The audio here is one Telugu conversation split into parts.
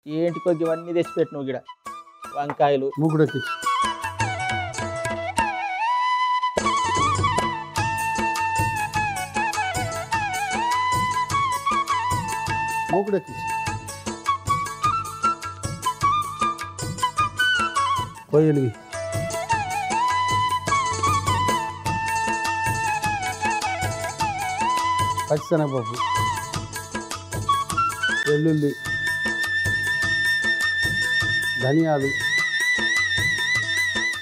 ఏంటి కొద్ది ఇవన్నీ తెచ్చిపెట్టు నువ్వు గిడ వంకాయలు మూకుడెక్కించు. మూకుడెక్కించు. పొయ్యలిగి పచ్చిశనగపప్పు, వెల్లుల్లి, ధనియాలు,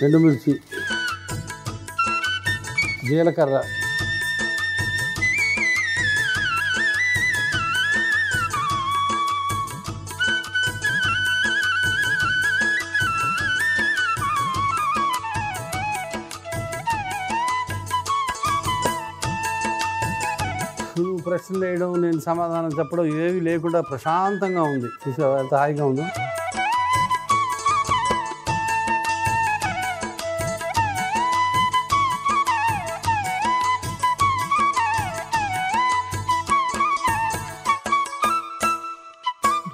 ఎండుమిర్చి, జీలకర్ర, నువ్వు ప్రశ్నలు వేయడం నేను సమాధానం చెప్పడం ఏవి లేకుండా ప్రశాంతంగా ఉంది. చూసావా ఎంత హాయిగా ఉందో.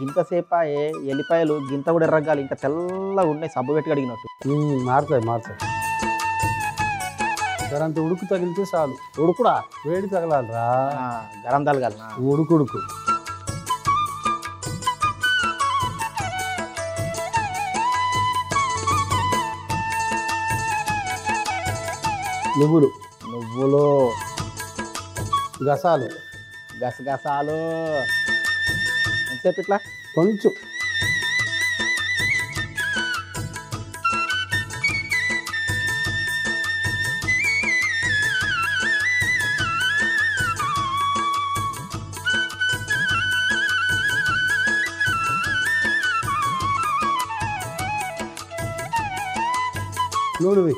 గింతసేపాయే ఎల్లిపాయలు గింత కూడా ఎర్రగాలి, ఇంకా తెల్లగా ఉన్నాయి సబ్బు పెట్టి అడిగినట్టు. మారుతాయి. జరంత ఉడుకు తగిలితే చాలు. ఉడుకుడా? వేడి తగలాలరా. గరం తగలాలనా? ఉడుకు. నువ్వులు గసాలు గసగసాలు ఎంతసేపు ఇట్లా కొంచెం. నూనె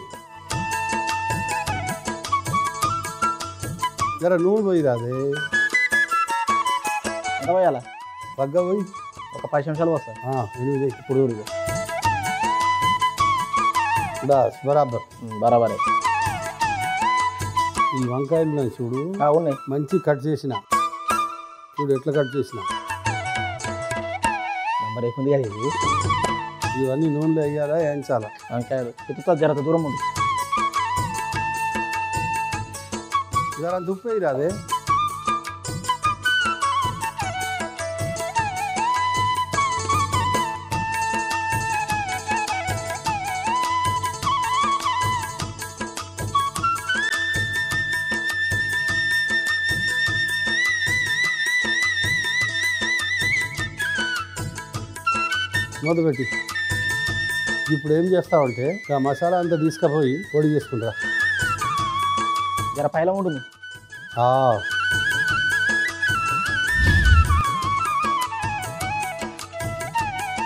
జర నూనె పోయి రాదే. ఎంత పోయాలా? పగ్గ పోయి ఒక 10 నిమిషాలు వస్తా. 8 ఇప్పుడు ఊరిగా బరాబర్. బరాబరే. ఈ వంకాయలు ఉన్నాయి చూడు, ఉన్నాయి మంచి కట్ చేసిన చూడు, ఎట్లా కట్ చేసిన నెంబర్ ఎక్కుంది కదా ఇది. ఇవన్నీ నూనెలో వేయాలా వేయించాలా? వంకాయలు ఎత్తుతా జర దూరం ఉంది. జర అంత ఉప్పు వేయి రాదే. మొదలుపెట్టి ఇప్పుడు ఏం చేస్తావంటే ఆ మసాలా అంతా తీసుకుపోయి పొడి చేసుకుంటా. జర పైలం ఉంటుంది.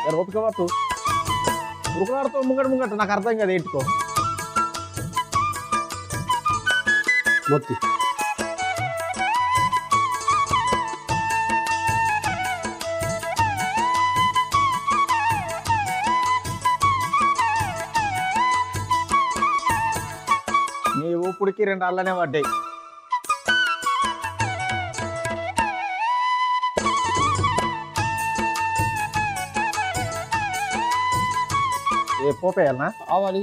జర ఓపిక పట్టు. ఉరుకులాడుతూ ముంగట నాకు అర్థం కదా ఎట్టుకో. మొత్తి నీ ఊపుడికి 2 అల్లనే పడ్డాయి. ఏ పోపేయాలనా? ఆవాలి.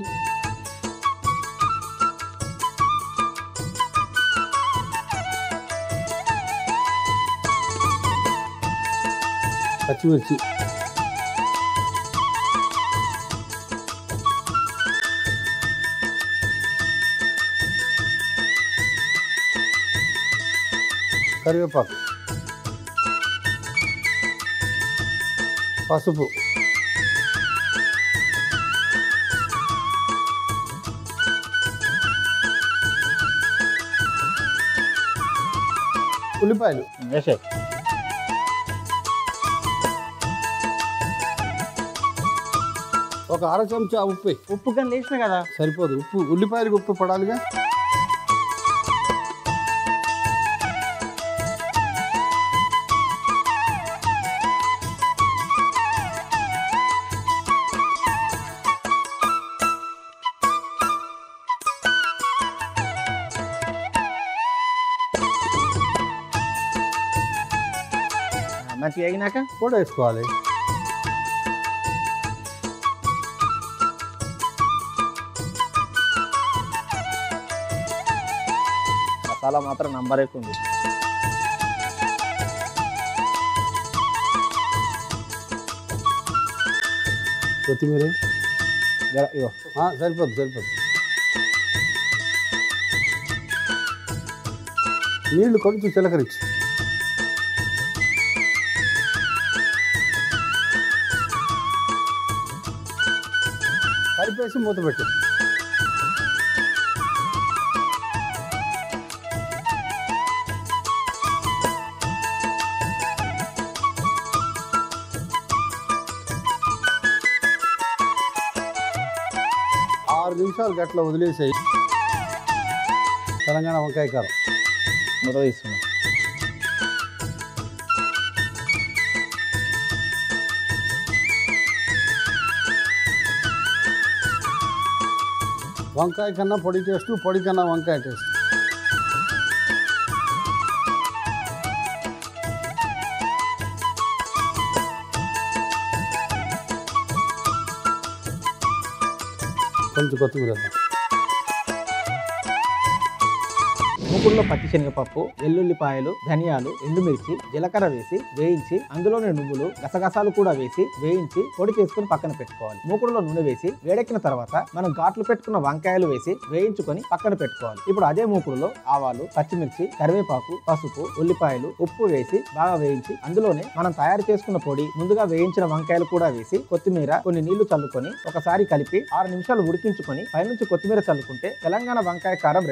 పచ్చిమిర్చి, కరివేపాకు, పసుపు, ఉల్లిపాయలు వేసే. ఒక 1/2 చెంచా ఉప్పు. ఉప్పు కానీ లేచిన కదా సరిపోదు. ఉప్పు ఉల్లిపాయలకు ఉప్పు పడాలిగా. మంచిగా వేగినాక కూడా వేసుకోవాలి. మసాలా మాత్రం నంబర్ ఎక్కువ. కొత్తిమీర ఇగో సరిపోద్ది. నీళ్లు కొంచెం చిలకరించి కలిపేసి మూత పెట్టు. ఆరు నిమిషాలు గట్ల వదిలేసాయి. తెలంగాణ వంకాయ కారం మూత తీసుకున్నాం. వంకాయ కన్నా పొడి టేస్ట్, పొడి కన్నా వంకాయ టేస్ట్. కొంచెం కొత్తిమీర వేద్దాం. మూకుడులో పచ్చి శనగపప్పు, వెల్లుల్లిపాయలు, ధనియాలు, ఎండుమిర్చి, జీలకర్ర వేసి వేయించి అందులోనే నువ్వులు, గసగసాలు కూడా వేసి వేయించి పొడి చేసుకుని పక్కన పెట్టుకోవాలి. మూకుడులో నూనె వేసి వేడెక్కిన తర్వాత మనం ఘాట్లు పెట్టుకున్న వంకాయలు వేసి వేయించుకొని పక్కన పెట్టుకోవాలి. ఇప్పుడు అదే మూకుడులో ఆవాలు, పచ్చిమిర్చి, కరివేపాకు, పసుపు, ఉల్లిపాయలు, ఉప్పు వేసి బాగా వేయించి అందులోనే మనం తయారు చేసుకున్న పొడి, ముందుగా వేయించిన వంకాయలు కూడా వేసి కొత్తిమీర, కొన్ని నీళ్లు చల్లుకొని ఒకసారి కలిపి 6 నిమిషాలు ఉడికించుకొని పైనుంచి కొత్తిమీర చల్లుకుంటే తెలంగాణ వంకాయ కారం రెడీ.